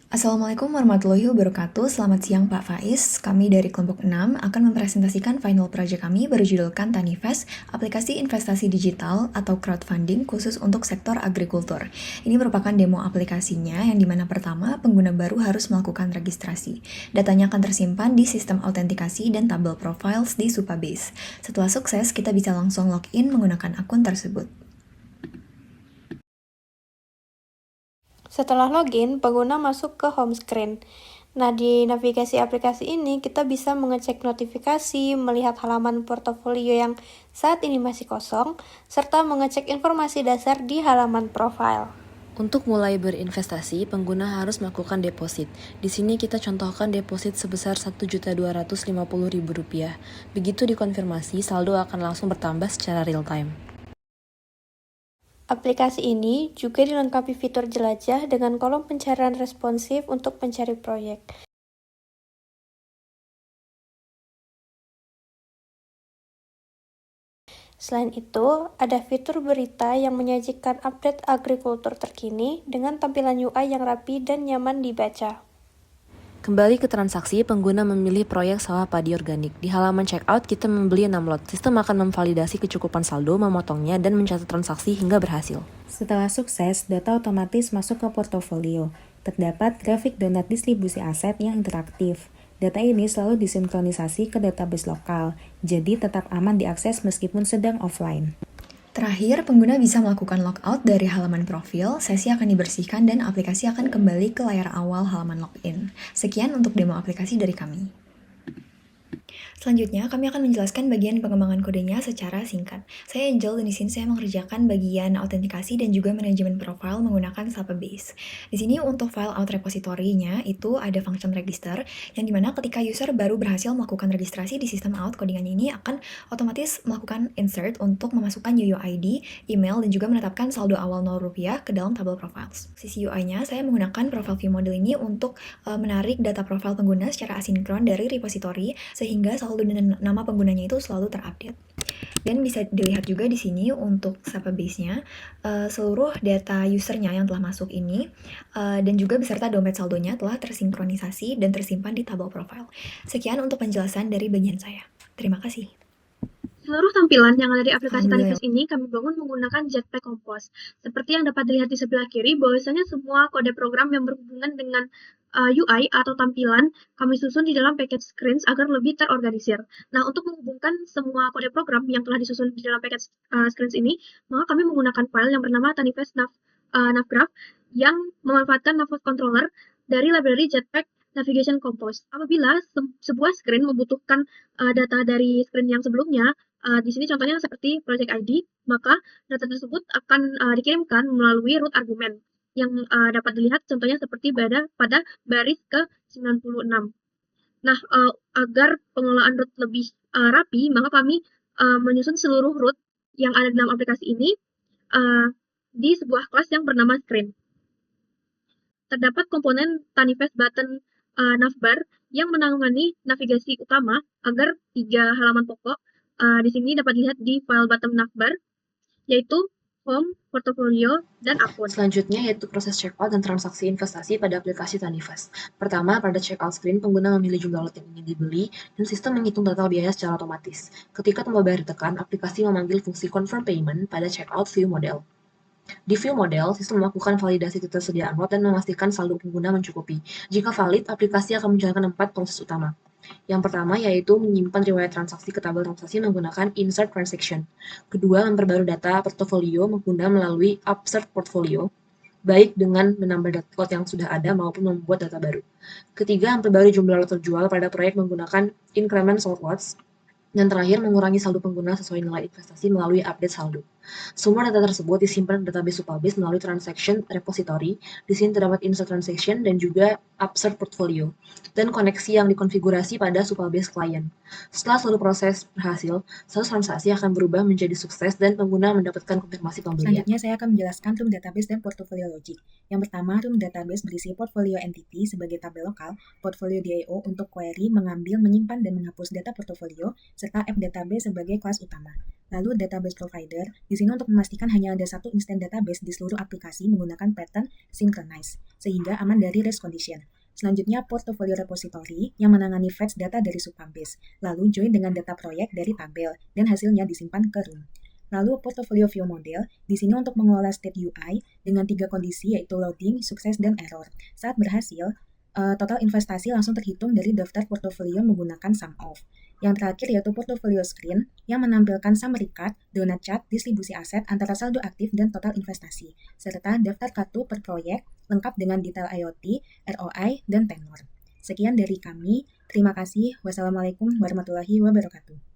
Assalamualaikum warahmatullahi wabarakatuh. Selamat siang Pak Faiz. Kami dari kelompok 6 akan mempresentasikan final project kami berjudulkan Tanifest, aplikasi investasi digital atau crowdfunding khusus untuk sektor agrikultur. Ini merupakan demo aplikasinya yang dimana pertama pengguna baru harus melakukan registrasi. Datanya akan tersimpan di sistem autentikasi dan tabel profiles di Supabase. Setelah sukses, kita bisa langsung login menggunakan akun tersebut. Setelah login, pengguna masuk ke home screen. Nah, di navigasi aplikasi ini, kita bisa mengecek notifikasi, melihat halaman portofolio yang saat ini masih kosong, serta mengecek informasi dasar di halaman profile. Untuk mulai berinvestasi, pengguna harus melakukan deposit. Di sini kita contohkan deposit sebesar Rp1.250.000. Begitu dikonfirmasi, saldo akan langsung bertambah secara real time. Aplikasi ini juga dilengkapi fitur jelajah dengan kolom pencarian responsif untuk mencari proyek. Selain itu, ada fitur berita yang menyajikan update agrikultur terkini dengan tampilan UI yang rapi dan nyaman dibaca. Kembali ke transaksi, pengguna memilih proyek sawah padi organik. Di halaman checkout, kita membeli 6 lot. Sistem akan memvalidasi kecukupan saldo, memotongnya, dan mencatat transaksi hingga berhasil. Setelah sukses, data otomatis masuk ke portofolio. Terdapat grafik donat distribusi aset yang interaktif. Data ini selalu disinkronisasi ke database lokal, jadi tetap aman diakses meskipun sedang offline. Terakhir, pengguna bisa melakukan logout dari halaman profil, sesi akan dibersihkan dan aplikasi akan kembali ke layar awal halaman login. Sekian untuk demo aplikasi dari kami. Selanjutnya, kami akan menjelaskan bagian pengembangan kodenya secara singkat. Saya Angel dan di sini saya mengerjakan bagian autentikasi dan juga manajemen profile menggunakan Supabase. Di sini untuk file out repository-nya itu ada function register yang dimana ketika user baru berhasil melakukan registrasi di sistem out, codingannya ini akan otomatis melakukan insert untuk memasukkan UUID, email, dan juga menetapkan saldo awal Rp0 ke dalam tabel profiles. Sisi UI-nya, saya menggunakan profile view model ini untuk menarik data profil pengguna secara asinkron dari repository sehingga saldo dan nama penggunanya itu selalu terupdate. Dan bisa dilihat juga di sini untuk Supabase-nya seluruh data usernya yang telah masuk ini dan juga beserta dompet saldonya telah tersinkronisasi dan tersimpan di tabel profile. Sekian untuk penjelasan dari bagian saya. Terima kasih. Seluruh tampilan yang ada di aplikasi Tanifest ini kami bangun menggunakan Jetpack Compose. Seperti yang dapat dilihat di sebelah kiri, bahwasanya semua kode program yang berhubungan dengan UI atau tampilan kami susun di dalam package screens agar lebih terorganisir. Nah, untuk menghubungkan semua kode program yang telah disusun di dalam package screens ini, maka kami menggunakan file yang bernama Tanifest Navgraph yang memanfaatkan Navos Controller dari library Jetpack Navigation Compose. Apabila sebuah screen membutuhkan data dari screen yang sebelumnya, di sini contohnya seperti project ID, maka data tersebut akan dikirimkan melalui root argument yang dapat dilihat contohnya seperti pada baris ke-96. Nah, agar pengelolaan root lebih rapi, maka kami menyusun seluruh root yang ada dalam aplikasi ini di sebuah kelas yang bernama screen. Terdapat komponen Tanifest button navbar yang menangani navigasi utama agar 3 halaman pokok di sini dapat dilihat di file button navbar, yaitu home, portofolio, dan akun. Selanjutnya yaitu proses checkout dan transaksi investasi pada aplikasi Tanifest. Pertama, pada checkout screen, pengguna memilih jumlah lot yang ingin dibeli dan sistem menghitung total biaya secara otomatis. Ketika tombol bayar ditekan, aplikasi memanggil fungsi confirm payment pada checkout view model. Di view model, sistem melakukan validasi ketersediaan lot dan memastikan saldo pengguna mencukupi. Jika valid, aplikasi akan menjalankan 4 proses utama. Yang pertama yaitu menyimpan riwayat transaksi ke tabel transaksi menggunakan insert transaction. Kedua, memperbarui data portofolio pengguna melalui upsert portfolio, baik dengan menambah lot yang sudah ada maupun membuat data baru. Ketiga, memperbarui jumlah lot terjual pada proyek menggunakan increment sold lots. Dan terakhir, mengurangi saldo pengguna sesuai nilai investasi melalui update saldo. Semua data tersebut disimpan di database Supabase melalui transaction repository. Di sini terdapat insert transaction dan juga upsert portfolio, dan koneksi yang dikonfigurasi pada Supabase client. Setelah seluruh proses berhasil, satu transaksi akan berubah menjadi sukses dan pengguna mendapatkan konfirmasi pembelian. Selanjutnya saya akan menjelaskan room database dan portfolio logic. Yang pertama, room database berisi portfolio entity sebagai tabel lokal, portfolio DIO untuk query, mengambil, menyimpan, dan menghapus data portfolio, serta app database sebagai kelas utama. Lalu database provider, di sini untuk memastikan hanya ada satu instan database di seluruh aplikasi menggunakan pattern synchronize, sehingga aman dari race condition. Selanjutnya, portfolio repository yang menangani fetch data dari Subcambase, lalu join dengan data proyek dari tabel, dan hasilnya disimpan ke room. Lalu, portfolio view model, di sini untuk mengelola state UI dengan 3 kondisi yaitu loading, sukses, dan error. Saat berhasil, total investasi langsung terhitung dari daftar portofolio menggunakan sum of. Yang terakhir yaitu portfolio screen yang menampilkan summary card, donut chart, distribusi aset antara saldo aktif dan total investasi, serta daftar kartu per proyek lengkap dengan detail IoT, ROI, dan tenor. Sekian dari kami. Terima kasih. Wassalamualaikum warahmatullahi wabarakatuh.